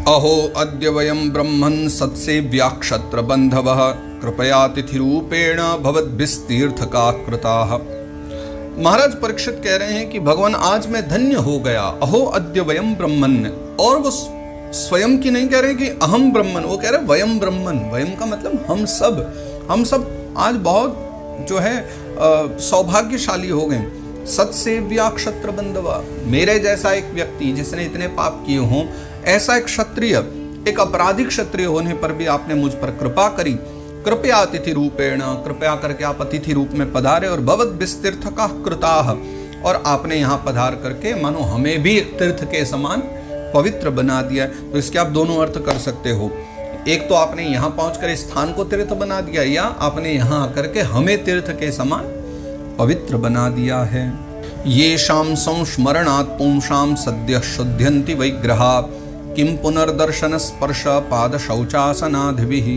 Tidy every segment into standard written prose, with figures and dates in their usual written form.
अहो अद्य वयं ब्रह्मन् सत्सेव्याक्षत्र बंधवः कृपया तिथिरूपेण भवद्भिस्तीर्थका कृताः। महाराज परीक्षित कह रहे हैं कि भगवान आज मैं धन्य हो गया। अहो अद्य वयं ब्रह्मन्, और वो स्वयं की नहीं कह रहे कि अहम ब्रह्मन्, वो कह रहे वयं ब्रह्मन्। वयं का मतलब हम सब आज बहुत जो है सौभाग्यशाली हो गए। सत्सेव्या क्षत्र बंधवा, मेरे जैसा एक व्यक्ति जिसने इतने पाप किए हों, ऐसा एक क्षत्रिय, एक अपराधी क्षत्रिय होने पर भी आपने मुझ पर कृपा करी। कृपया अतिथि रूपेण, कृपया करके आप अतिथि रूप में पधारे, और भवद विस्तीर्थका कृताः, और आपने यहाँ पधार करके मानो हमें भी एक तीर्थ के समान पवित्र बना दिया। तो इसके आप दोनों अर्थ कर सकते हो। एक तो आपने यहाँ पहुंचकर इस स्थान को तीर्थ बना दिया, या आपने यहाँ आकर के हमें तीर्थ के समान पवित्र बना दिया है। ये शाम संस्मरणात् पुंसां सद्यः शुद्ध्यन्ति वैग्रहा किम पुनर्दर्शन स्पर्श पाद शौचासनाधिभिः।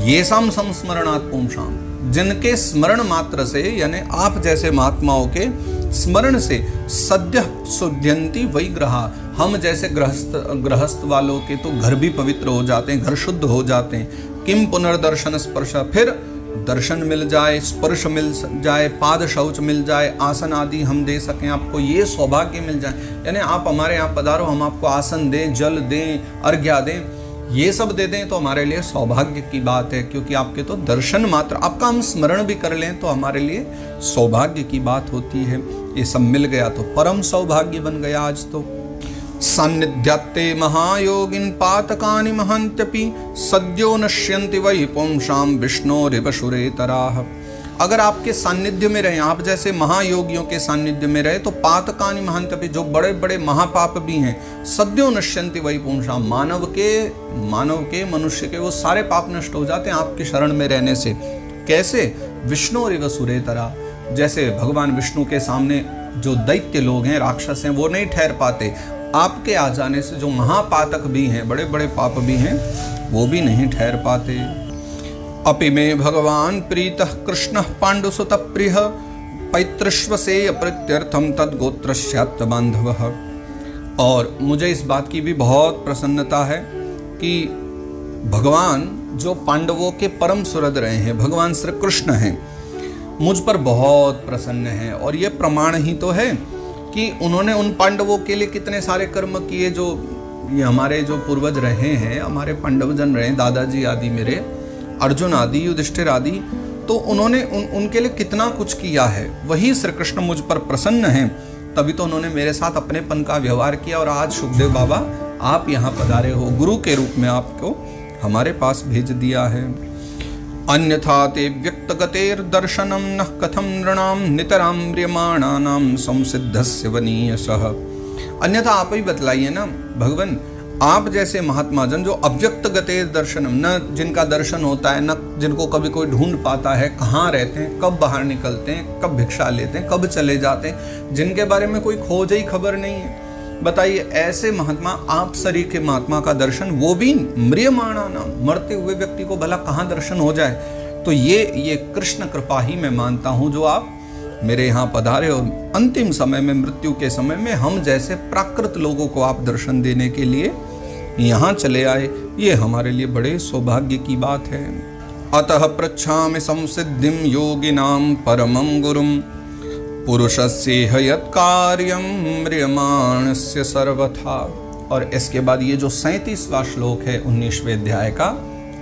ये शाम संस्मरणात् पुंसां, जिनके स्मरण मात्र से, यानी आप जैसे महात्माओं के स्मरण से, सद्यः शुद्ध्यन्ति वैग्रहा, हम जैसे गृहस्थ वालों के तो घर भी पवित्र हो जाते हैं, घर शुद्ध हो जाते हैं। किम पुनर्दर्शन स्पर्श, फिर दर्शन मिल जाए, स्पर्श मिल जाए, पाद शौच मिल जाए, आसन आदि हम दे सकें आपको, ये सौभाग्य मिल जाए। यानी आप हमारे यहाँ पधारो, हम आपको आसन दें, जल दें, अर्घ्य दें, ये सब दे दें तो हमारे लिए सौभाग्य की बात है। क्योंकि आपके तो दर्शन मात्र, आपका हम स्मरण भी कर लें तो हमारे लिए सौभाग्य की बात होती है। ये सब मिल गया तो परम सौभाग्य बन गया आज तो। सान्निध्यात्ते महायोगिन पातकानि महान्त्यपि सद्यो नश्यन्ति वै पुंसां विष्णोरिव सुरेतराः। अगर आपके सान्निध्य में रहे, आप जैसे महायोगियों के सान्निध्य में रहे, तो पातकानि महान्त्यपि, जो बड़े बड़े महापाप भी हैं, सद्यो नश्यन्ति वै पुंसां, मानव के मनुष्य के वो सारे पाप नष्ट हो जाते हैं आपकी शरण में रहने से। कैसे? विष्णोरिव सुरेतराः, जैसे भगवान विष्णु के सामने जो दैत्य लोग हैं, राक्षस हैं, वो नहीं ठहर पाते। आपके आ जाने से जो महापातक भी हैं, बड़े बड़े पाप भी हैं, वो भी नहीं ठहर पाते। अपि मे भगवान प्रीतः कृष्णः पाण्डुसुत प्रियः पैतृष्वसेय प्रत्यर्थम तद्गोत्रस्यात् बान्धवः। और मुझे इस बात की भी बहुत प्रसन्नता है कि भगवान जो पांडवों के परम सुहृद रहे हैं, भगवान श्री कृष्ण हैं, मुझ पर बहुत प्रसन्न है। और ये प्रमाण ही तो है कि उन्होंने उन पांडवों के लिए कितने सारे कर्म किए। जो ये हमारे जो पूर्वज रहे हैं, हमारे पांडवजन रहे, दादाजी आदि, मेरे अर्जुन आदि, युधिष्ठिर आदि, तो उन्होंने उनके लिए कितना कुछ किया है। वही श्री कृष्ण मुझ पर प्रसन्न हैं, तभी तो उन्होंने मेरे साथ अपनेपन का व्यवहार किया। और आज सुखदेव बाबा आप यहाँ पधारे हो, गुरु के रूप में आपको हमारे पास भेज दिया है। अन्यथा ते व्यक्तगतेर्दर्शनं नः कथं नृणां नितरां म्रियमाणानां संसिद्धस्य वनीयसः। अन्यथा आप ही बतलाइए ना भगवान, आप जैसे महात्मा जन जो अव्यक्त गतेर दर्शनम, न जिनका दर्शन होता है, न जिनको कभी कोई ढूंढ पाता है, कहाँ रहते हैं, कब बाहर निकलते हैं, कब भिक्षा लेते हैं, कब चले जाते हैं, जिनके बारे में कोई खोज ही खबर नहीं है। बताइए, ऐसे महात्मा, आप सरी के महात्मा का दर्शन, वो भी म्रियमाणा नाम, मरते हुए व्यक्ति को भला कहाँ दर्शन हो जाए। तो ये कृष्ण कृपा ही मैं मानता हूँ, जो आप मेरे यहाँ पधारे और अंतिम समय में, मृत्यु के समय में हम जैसे प्राकृत लोगों को आप दर्शन देने के लिए यहाँ चले आए। ये हमारे लिए बड़े सौभाग्य की बात है। अतः पृच्छामि संसिद्धिं योगिनां परमं गुरुं पुरुषस्येह यत्कार्यं म्रियमाणस्य सर्वथा। और इसके बाद ये जो 37वां श्लोक है 19वें अध्याय का,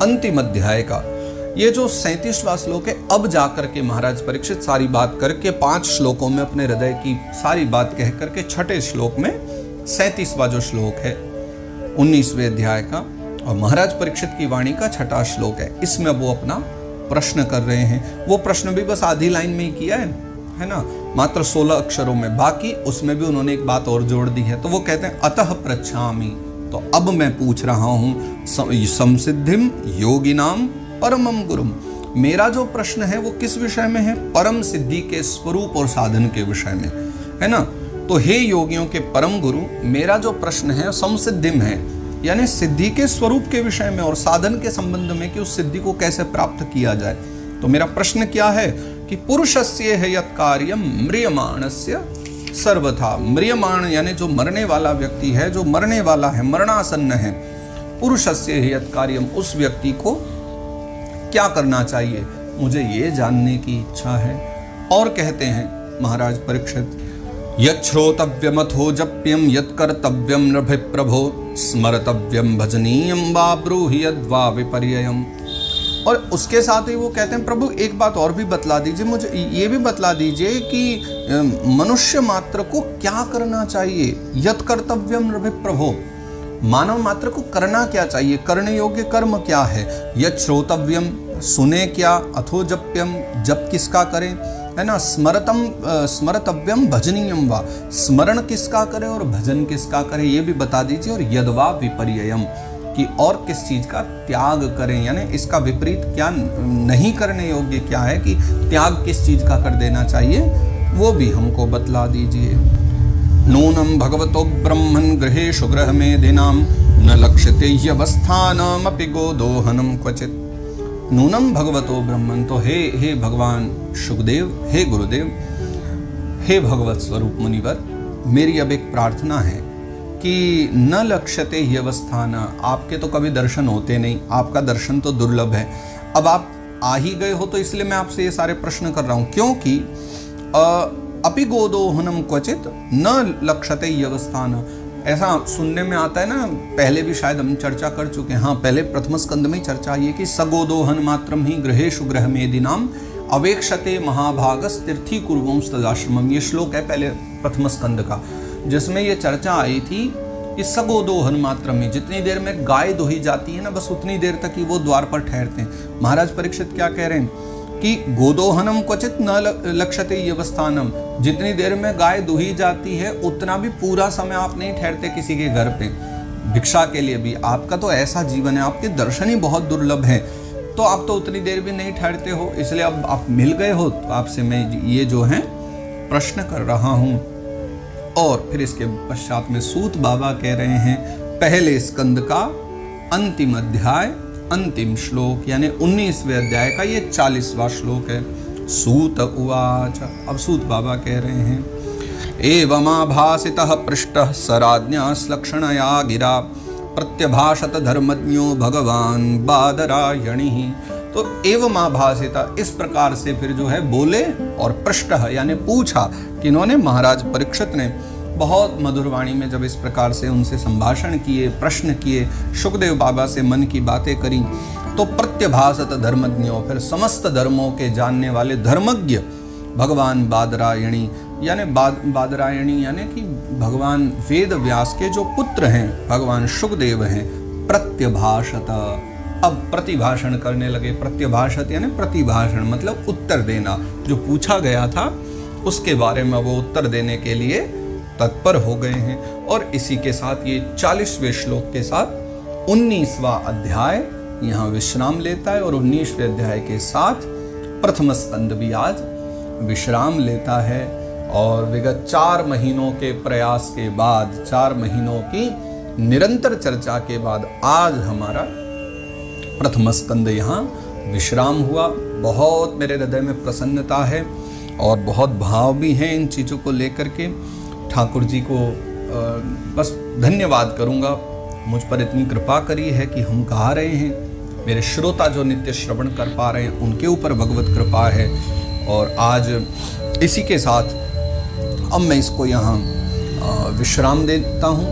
अंतिम अध्याय का, ये जो 37वां श्लोक है, अब जाकर के महाराज परीक्षित सारी बात करके 5 श्लोकों में अपने हृदय की सारी बात कह करके, छठे श्लोक में 37वां जो श्लोक है 19वें अध्याय का, और महाराज परीक्षित की वाणी का छठा श्लोक है, इसमें वो अपना प्रश्न कर रहे हैं। वो प्रश्न भी बस आधी लाइन में ही किया है ना, मात्र 16 अक्षरों में। बाकी उसमें भी उन्होंने एक बात और जोड़ दी है। तो वो कहते हैं अतः पृच्छामि, तो अब मैं पूछ रहा हूँ, संसिद्धिम योगिनाम परमम गुरुम। मेरा जो प्रश्न है वो किस विषय में है? परम सिद्धि के स्वरूप और साधन के विषय में, है ना। तो हे योगियों के परम गुरु, मेरा जो प्रश्न है संसिद्धिम है, यानी सिद्धि के स्वरूप के विषय में और साधन के संबंध में, कि उस सिद्धि को कैसे प्राप्त किया जाए। तो मेरा प्रश्न क्या है कि पुरुषस्य है यत् कार्यम म्रियमाणस्य सर्वथा म्रियमाण यानी जो मरने वाला व्यक्ति है, जो मरने वाला है, मरणासन्न है, पुरुषस्य हि यत् कार्यम, उस व्यक्ति को क्या करना चाहिए, मुझे ये जानने की इच्छा है। और कहते हैं महाराज परीक्षित, यत् श्रोतव्यमथो जप्यम यत् कर्तव्यम नृभिप्रभो स्मर्तव्यम भजनीयम वा ब्रूहि यद्वा विपर्ययम्। और उसके साथ ही वो कहते हैं, प्रभु एक बात और भी बतला दीजिए, मुझे ये भी बतला दीजिए कि मनुष्य मात्र को क्या करना चाहिए। यत् कर्तव्यम नृभिप्रभो, मानव मात्र को करना क्या चाहिए, करने योग्य कर्म क्या है। यत् श्रोतव्यम, सुने क्या, अथो जप्यम, जप किसका करें, है ना, स्मरतव्यम भजनीयम वा, स्मरण किसका करें और भजन किसका करें, ये भी बता दीजिए। और यद्वा विपर्ययम्, कि और किस चीज का त्याग करें, यानी इसका विपरीत क्या नहीं करने योग्य क्या है, कि त्याग किस चीज का कर देना चाहिए, वो भी हमको बतला दीजिए। नूनम भगवतो ब्रह्मन् गृहेषु गृहमेधिनां न लक्ष्यते ह्यवस्थानमपि गोदोहनं क्वचित्। नूनम भगवतो ब्रह्मन्, तो हे भगवान शुकदेव, हे गुरुदेव, हे भगवत स्वरूप मुनिवर, मेरी अब एक प्रार्थना है कि न लक्ष्यते ह्यवस्थान, आपके तो कभी दर्शन होते नहीं, आपका दर्शन तो दुर्लभ है। अब आप आ ही गए हो तो इसलिए मैं आपसे ये सारे प्रश्न कर रहा हूँ, क्योंकि अपि गोदोहनम क्वचित न लक्ष्यते ह्यवस्थान, ऐसा सुनने में आता है ना, पहले भी शायद हम चर्चा कर चुके हैं, हाँ पहले प्रथम स्कंद में ही चर्चा ये कि सगोदोहन मात्रम ही गृहेषु गृहमेधिनाम अवेक्षते महाभागस तीर्थी कुर्वंश तदाश्रमम। ये श्लोक है पहले प्रथम स्कंद का, जिसमें ये चर्चा आई थी कि सगोदोहन मात्र में, जितनी देर में गाय दोही जाती है ना, बस उतनी देर तक ही वो द्वार पर ठहरते हैं। महाराज परीक्षित क्या कह रहे हैं कि गोदोहनम क्वचित न लक्ष्यते ह्यवस्थानम, जितनी देर में गाय दुही जाती है उतना भी पूरा समय आप नहीं ठहरते किसी के घर पे भिक्षा के लिए भी। आपका तो ऐसा जीवन है, आपके दर्शन ही बहुत दुर्लभ है, तो आप तो उतनी देर भी नहीं ठहरते हो, इसलिए अब आप मिल गए हो तो आपसे मैं ये जो है प्रश्न कर रहा हूँ। और फिर इसके पश्चात में सूत बाबा कह रहे हैं, पहले स्कंद का अंतिम अध्याय अंतिम श्लोक, यानी 19वें अध्याय का ये 40वां श्लोक है। सूत उवाच, अब सूत बाबा कह रहे हैं, एवमाभासितः पृष्टः स राज्ञा श्लक्षणया गिरा प्रत्यभाषत धर्मज्ञो भगवान बादरायणिः। तो एवमाभासिता, इस प्रकार से फिर जो है बोले और पृष्टः यानी पूछा, किन्होंने, महाराज परीक्षित ने बहुत मधुर वाणी में जब इस प्रकार से उनसे संभाषण किए, प्रश्न किए, शुकदेव बाबा से मन की बातें करी, तो प्रत्यभाषत धर्मज्ञों, फिर समस्त धर्मों के जानने वाले धर्मज्ञ भगवान बादरायणी, यानी बादरायणी यानी कि भगवान वेद व्यास के जो पुत्र हैं भगवान शुकदेव हैं, प्रत्यभाषत, अब प्रतिभाषण करने लगे। प्रत्यभाषत यानी प्रतिभाषण मतलब उत्तर देना, जो पूछा गया था उसके बारे में वो उत्तर देने के लिए तत्पर हो गए हैं। और इसी के साथ ये 40वें श्लोक के साथ 19वां अध्याय यहाँ विश्राम लेता है, और 19वें अध्याय के साथ प्रथम स्कंद भी आज विश्राम लेता है। और विगत 4 महीनों के प्रयास के बाद, 4 महीनों की निरंतर चर्चा के बाद आज हमारा प्रथम स्कंद यहाँ विश्राम हुआ। बहुत मेरे हृदय में प्रसन्नता है और बहुत भाव भी हैं इन चीज़ों को लेकर के। ठाकुर जी को बस धन्यवाद करूँगा, मुझ पर इतनी कृपा करी है कि हम गा रहे हैं, मेरे श्रोता जो नित्य श्रवण कर पा रहे हैं उनके ऊपर भगवत कृपा है। और आज इसी के साथ अब मैं इसको यहाँ विश्राम देता हूँ।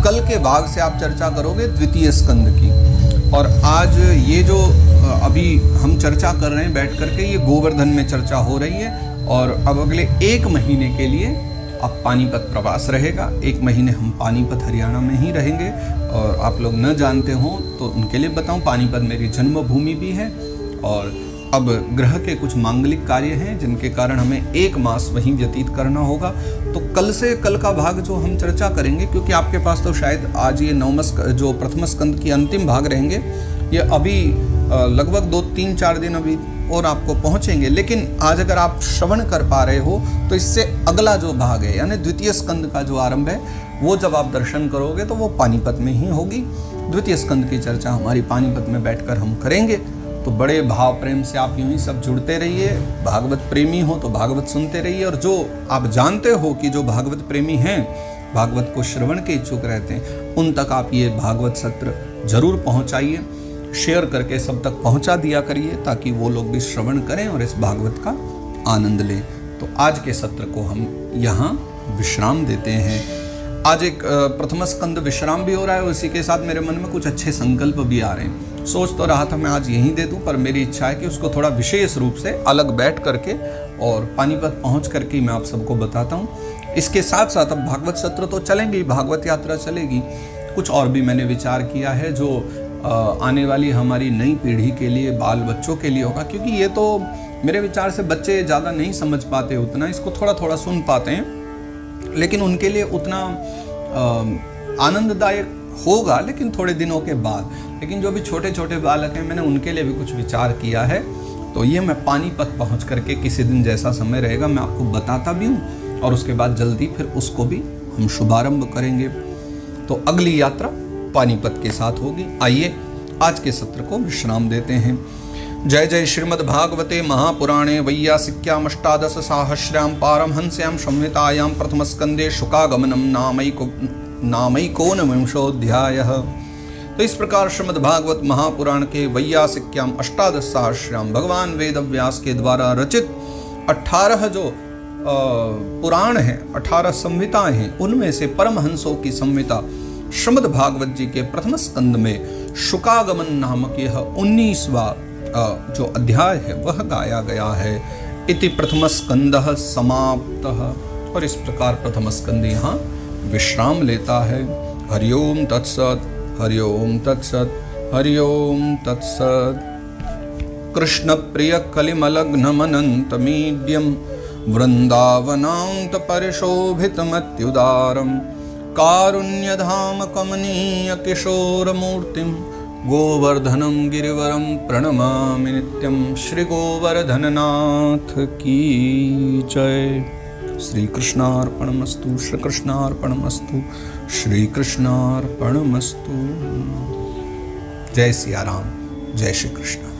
कल के भाग से आप चर्चा करोगे द्वितीय स्कंद की, और आज ये जो अभी हम चर्चा कर रहे हैं बैठ करके, ये गोवर्धन में चर्चा हो रही है। और अब अगले 1 महीने के लिए अब पानीपत प्रवास रहेगा। 1 महीने हम पानीपत हरियाणा में ही रहेंगे। और आप लोग न जानते हो तो उनके लिए बताऊं, पानीपत मेरी जन्मभूमि भी है, और अब ग्रह के कुछ मांगलिक कार्य हैं जिनके कारण हमें 1 मास वहीं व्यतीत करना होगा। तो कल से कल का भाग जो हम चर्चा करेंगे, क्योंकि आपके पास तो शायद आज ये 9वां जो प्रथम स्कंद की अंतिम भाग रहेंगे, ये अभी लगभग 2-3-4 दिन अभी और आपको पहुंचेंगे। लेकिन आज अगर आप श्रवण कर पा रहे हो तो इससे अगला जो भाग है यानी द्वितीय स्कंद का जो आरंभ है, वो जब आप दर्शन करोगे तो वो पानीपत में ही होगी। द्वितीय स्कंद की चर्चा हमारी पानीपत में बैठकर हम करेंगे। तो बड़े भाव प्रेम से आप यूं ही सब जुड़ते रहिए। भागवत प्रेमी हो तो भागवत सुनते रहिए, और जो आप जानते हो कि जो भागवत प्रेमी हैं, भागवत को श्रवण के इच्छुक रहते हैं, उन तक आप ये भागवत सत्र जरूर पहुंचाइए। शेयर करके सब तक पहुंचा दिया करिए, ताकि वो लोग भी श्रवण करें और इस भागवत का आनंद लें। तो आज के सत्र को हम यहाँ विश्राम देते हैं। आज एक प्रथम स्कंद विश्राम भी हो रहा है, उसी के साथ मेरे मन में कुछ अच्छे संकल्प भी आ रहे हैं। सोच तो रहा था मैं आज यहीं दे दूं, पर मेरी इच्छा है कि उसको थोड़ा विशेष रूप से अलग बैठ करके और पानीपत पहुंच करके मैं आप सबको बताता हूं। इसके साथ साथ अब भागवत सत्र तो चलेंगे, भागवत यात्रा चलेगी। कुछ और भी मैंने विचार किया है जो आने वाली हमारी नई पीढ़ी के लिए, बाल बच्चों के लिए होगा, क्योंकि ये तो मेरे विचार से बच्चे ज़्यादा नहीं समझ पाते उतना, इसको थोड़ा थोड़ा सुन पाते हैं, लेकिन उनके लिए उतना आनंददायक होगा लेकिन थोड़े दिनों के बाद। लेकिन जो भी छोटे छोटे बालक हैं, मैंने उनके लिए भी कुछ विचार किया है। तो ये मैं पानीपत पहुंच करके किसी दिन जैसा समय रहेगा मैं आपको बताता भी हूँ, और उसके बाद जल्दी फिर उसको भी हम शुभारंभ करेंगे। तो अगली यात्रा पानीपत के साथ होगी। आइए आज के सत्र को विश्राम देते हैं। जय जय श्रीमद् भागवते महापुराणे वैयासिक्याम अष्टादश साहस्र्यां पारमहंस्यां संहितायां प्रथम स्कंदे शुकागमनम नामैकोनविंशोऽध्यायः। तो इस प्रकार श्रीमद् भागवत महापुराण के वैयासिक्याम अष्टादश साहस्र्यां भगवान वेद व्यास के द्वारा रचित 18 जो पुराण हैं, 18 संहिताएं हैं, उनमें से परमहंसों की संहिता श्रीमद् भागवत जी के प्रथम स्कंद में शुकागमन नामक यह 19वां जो अध्याय है वह गाया गया है। इति प्रथम स्कंदः समाप्तः। और इस प्रकार प्रथम स्कंद यहाँ विश्राम लेता है। हरिओम तत्सत्, हरिओम तत्सत्, हरिओम तत्सत्। कृष्ण प्रिय कलिमलग्नमनंत मीड्यम वृंदावनांत परिशोभितमत्युदारम कारुण्यधाम कमनीय किशोरमूर्तिम गोवर्धनम गिरिवरम प्रणमामि नित्यम। श्री गोवर्धननाथ की जय। श्री कृष्णार्पणमस्तु, श्री कृष्णार्पणमस्तु, श्री कृष्णार्पणमस्तु। जय सिया राम, जय श्री कृष्ण।